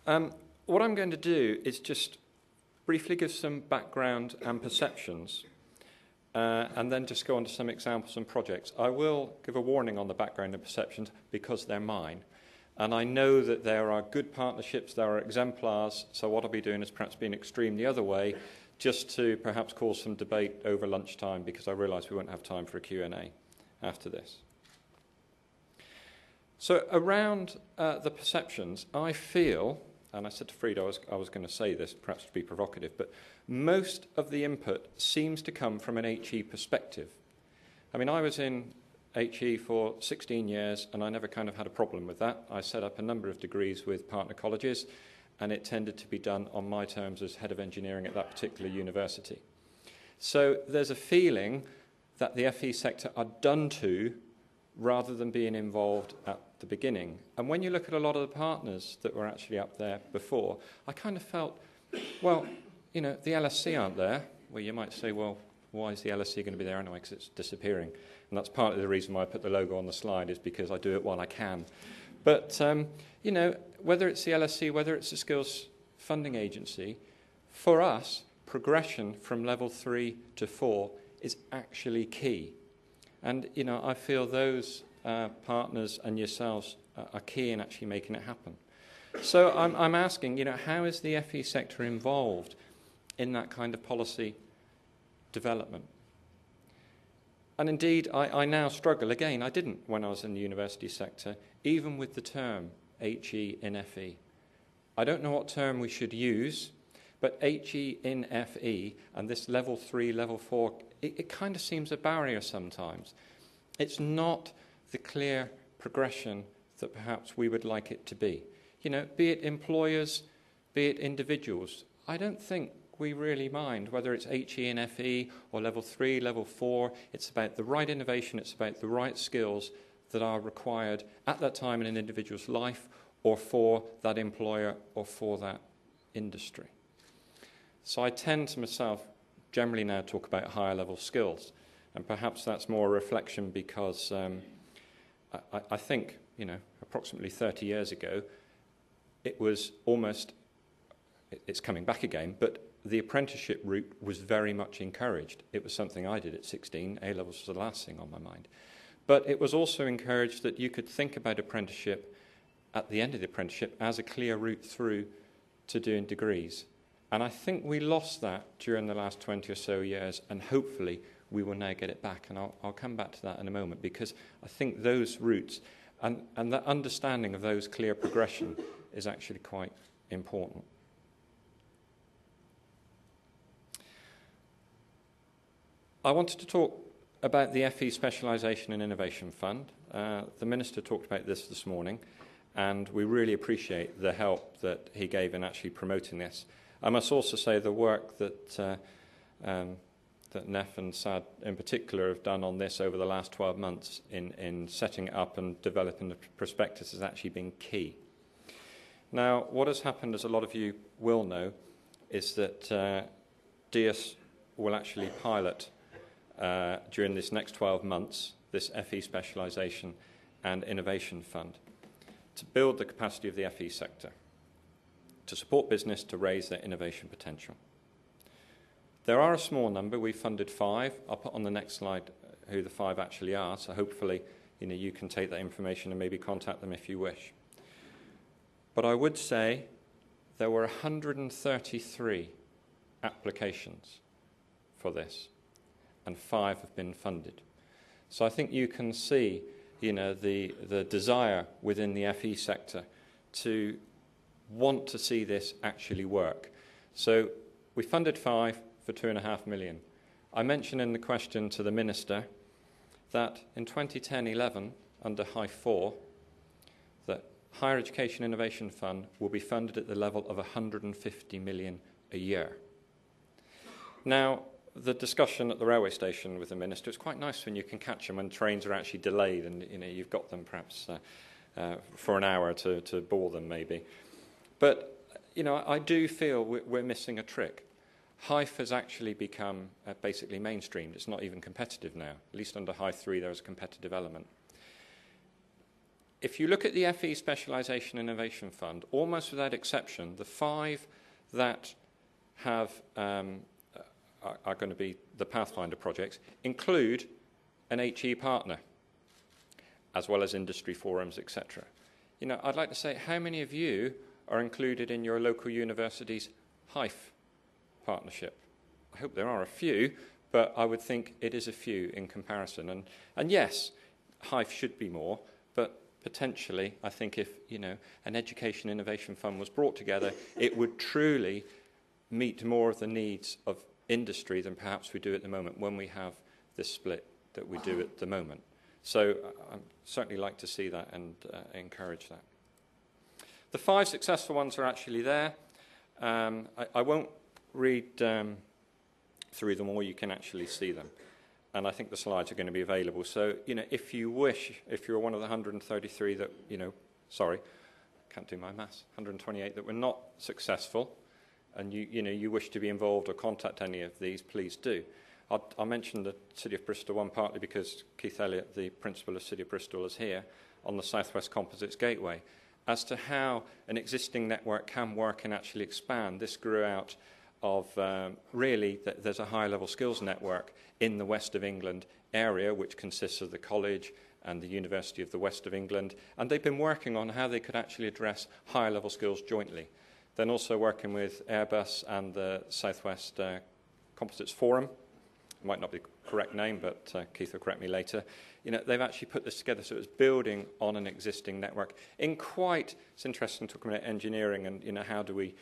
What I'm going to do is just briefly give some background and perceptions, and then just go on to some examples and projects. I will give a warning on the background and perceptions because they're mine. And I know that there are good partnerships, there are exemplars, so what I'll be doing is perhaps being extreme the other way, just to perhaps cause some debate over lunchtime, because I realise we won't have time for a Q&A after this. So around the perceptions, I feel, and I said to Frida I was going to say this, perhaps to be provocative, but most of the input seems to come from an HE perspective. I mean, I was in HE for 16 years, and I never kind of had a problem with that. I set up a number of degrees with partner colleges, and it tended to be done on my terms as head of engineering at that particular university. So there's a feeling that the FE sector are done to rather than being involved at the beginning. And when you look at a lot of the partners that were actually up there before, I kind of felt, well, you know, the LSC aren't there. Well, you might say, well, why is the LSC going to be there anyway? Because it's disappearing. And that's partly the reason why I put the logo on the slide, is because I do it while I can. But, you know, whether it's the LSC, whether it's the Skills Funding Agency, for us, progression from level 3 to 4 is actually key. And, you know, I feel those partners and yourselves are key in actually making it happen. So I'm asking, you know, how is the FE sector involved in that kind of policy development? And indeed, I now struggle. Again, I didn't when I was in the university sector, even with the term HE in FE. I don't know what term we should use, but HE in FE and this level 3, level 4, it kind of seems a barrier sometimes. It's not the clear progression that perhaps we would like it to be. You know, be it employers, be it individuals. I don't think we really mind whether it's HE and FE or level 3, level 4. It's about the right innovation, it's about the right skills that are required at that time in an individual's life or for that employer or for that industry. So I tend to myself generally now talk about higher level skills, and perhaps that's more a reflection because I think, you know, approximately 30 years ago, it was almost, it's coming back again, but the apprenticeship route was very much encouraged. It was something I did at 16. A-levels was the last thing on my mind. But it was also encouraged that you could think about apprenticeship at the end of the apprenticeship as a clear route through to doing degrees. And I think we lost that during the last 20 or so years, and hopefully we will now get it back. And I'll come back to that in a moment, because I think those routes and that understanding of those clear progression is actually quite important. I wanted to talk about the FE Specialization and Innovation Fund. The Minister talked about this morning, and we really appreciate the help that he gave in actually promoting this. I must also say the work that NEF and SAD in particular have done on this over the last 12 months in setting it up and developing the prospectus has actually been key. Now, what has happened, as a lot of you will know, is that DS will actually pilot during this next 12 months this FE Specialisation and Innovation Fund to build the capacity of the FE sector, to support business to raise their innovation potential. There are a small number. We funded 5. I'll put on the next slide who the 5 actually are, so hopefully you can take that information and maybe contact them if you wish. But I would say there were 133 applications for this, and 5 have been funded. So I think you can see, the desire within the FE sector to want to see this actually work. So we funded 5 for £2.5 million. I mentioned in the question to the Minister that in 2010-11, under High 4, that Higher Education Innovation Fund will be funded at the level of £150 million a year. Now, the discussion at the railway station with the Minister, it's quite nice when you can catch them when trains are actually delayed and you've got them perhaps for an hour to bore them maybe. But I do feel we're missing a trick. HIFE has actually become basically mainstreamed. It's not even competitive now. At least under High 3 there's a competitive element. if you look at the FE Specialization Innovation Fund, almost without exception, the 5 that have are going to be the Pathfinder projects include an HE partner, as well as industry forums, etc. You know, I'd like to say, how many of you are included in your local university's HIFE partnership? I hope there are a few, but I would think it is a few in comparison. And yes, HIFE should be more, but potentially, I think if, you know, an education innovation fund was brought together, it would truly meet more of the needs of industry than perhaps we do at the moment when we have this split that we do at the moment. So I'd certainly like to see that and encourage that. The 5 successful ones are actually there. I won't read through them all. You can actually see them. And I think the slides are going to be available. So, you know, if you wish, if you're one of the 133 that, you know, sorry, can't do my maths, 128 that were not successful, and you wish to be involved or contact any of these, please do. I'll mention the City of Bristol one partly because Keith Elliott, the principal of City of Bristol, is here on the Southwest Composites Gateway. As to how an existing network can work and actually expand, this grew out of really there's a higher level skills network in the West of England area, which consists of the college and the University of the West of England, and they've been working on how they could actually address higher level skills jointly. Then also working with Airbus and the Southwest Composites Forum. It might not be the correct name, but Keith will correct me later. You know, they've actually put this together so it's building on an existing network. It's interesting talking about engineering and, you know, how do we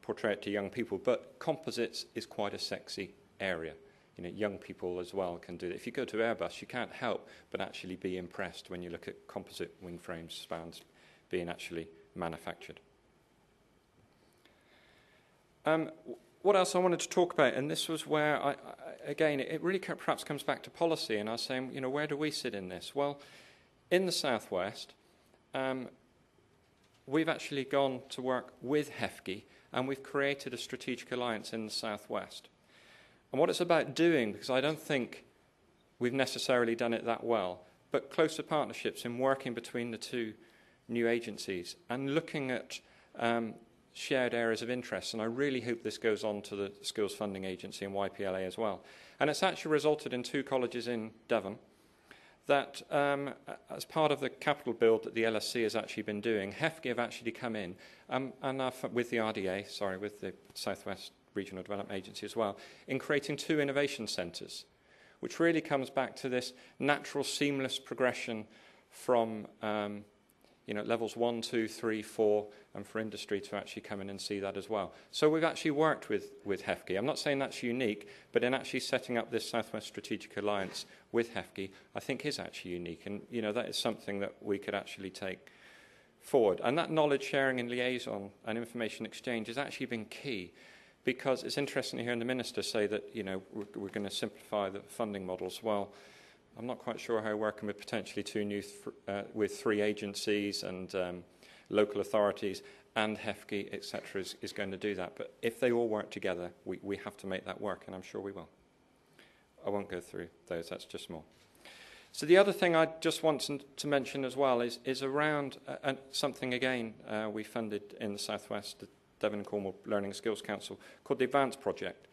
portray it to young people, but composites is quite a sexy area. You know, young people as well can do that. If you go to Airbus, you can't help but actually be impressed when you look at composite wing frames, spans being actually manufactured. What else I wanted to talk about, and this was where, again, it really perhaps comes back to policy, and I was saying, you know, where do we sit in this? Well, in the Southwest, we've actually gone to work with HEFGE, and we've created a strategic alliance in the Southwest. And what it's about doing, because I don't think we've necessarily done it that well, but closer partnerships in working between the two new agencies and looking at shared areas of interest, and I really hope this goes on to the Skills Funding Agency and YPLA as well. And it's actually resulted in 2 colleges in Devon that, as part of the capital build that the LSC has actually been doing, HEFGE have actually come in, and with the RDA, with the Southwest Regional Development Agency as well, in creating 2 innovation centres, which really comes back to this natural, seamless progression from levels 1, 2, 3, 4, and for industry to actually come in and see that as well. So we've actually worked with HEFGE. I'm not saying that's unique, but in actually setting up this Southwest Strategic Alliance with HEFGE, I think is actually unique. And, you know, that is something that we could actually take forward. And that knowledge sharing and liaison and information exchange has actually been key, because it's interesting to hear the Minister say that, you know, we're going to simplify the funding models. Well, I'm not quite sure how working with potentially with 3 agencies and local authorities and HEFGE, etc., is going to do that. But if they all work together, we have to make that work, and I'm sure we will. I won't go through those, that's just more. So the other thing I just want to mention as well is around something, again, we funded in the Southwest, the Devon and Cornwall Learning Skills Council, called the Advance Project,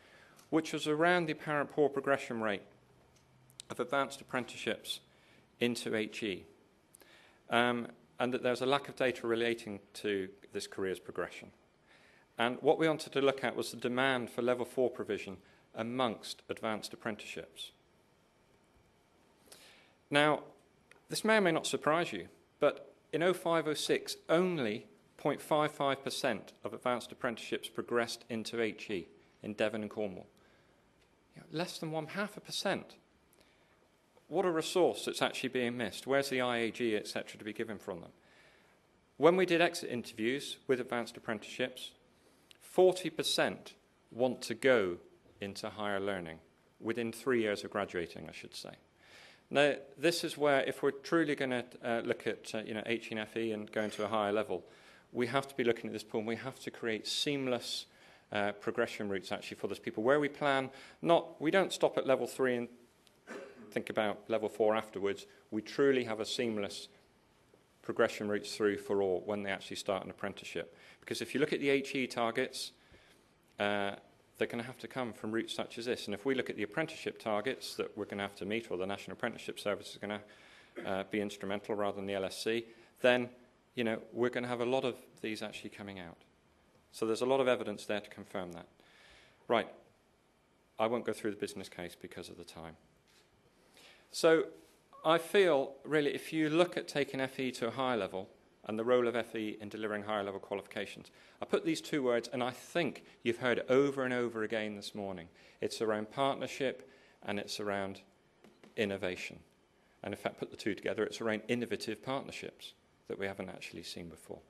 which was around the apparent poor progression rate of advanced apprenticeships into HE, and that there's a lack of data relating to this careers progression. And what we wanted to look at was the demand for level 4 provision amongst advanced apprenticeships. Now, this may or may not surprise you, but in 05-06, only 0.55% of advanced apprenticeships progressed into HE in Devon and Cornwall. You know, less than 0.5%. What a resource that's actually being missed. Where's the IAG, etc., to be given from them? When we did exit interviews with advanced apprenticeships, 40% want to go into higher learning within 3 years of graduating, I should say. Now, this is where, if we're truly going to look at HE and FE and go into a higher level, we have to be looking at this pool, and we have to create seamless progression routes actually for those people, where we plan we don't stop at level 3 and think about level 4 afterwards. We truly have a seamless progression routes through for all when they actually start an apprenticeship. Because if you look at the HE targets, they're going to have to come from routes such as this. And if we look at the apprenticeship targets that we're going to have to meet, or the National Apprenticeship Service is going to be instrumental rather than the LSC, then we're going to have a lot of these actually coming out. So there's a lot of evidence there to confirm that. Right. I won't go through the business case because of the time. So I feel, really, if you look at taking FE to a higher level and the role of FE in delivering higher level qualifications, I put these two words, and I think you've heard it over and over again this morning. It's around partnership and it's around innovation. And in fact, put the two together, it's around innovative partnerships that we haven't actually seen before.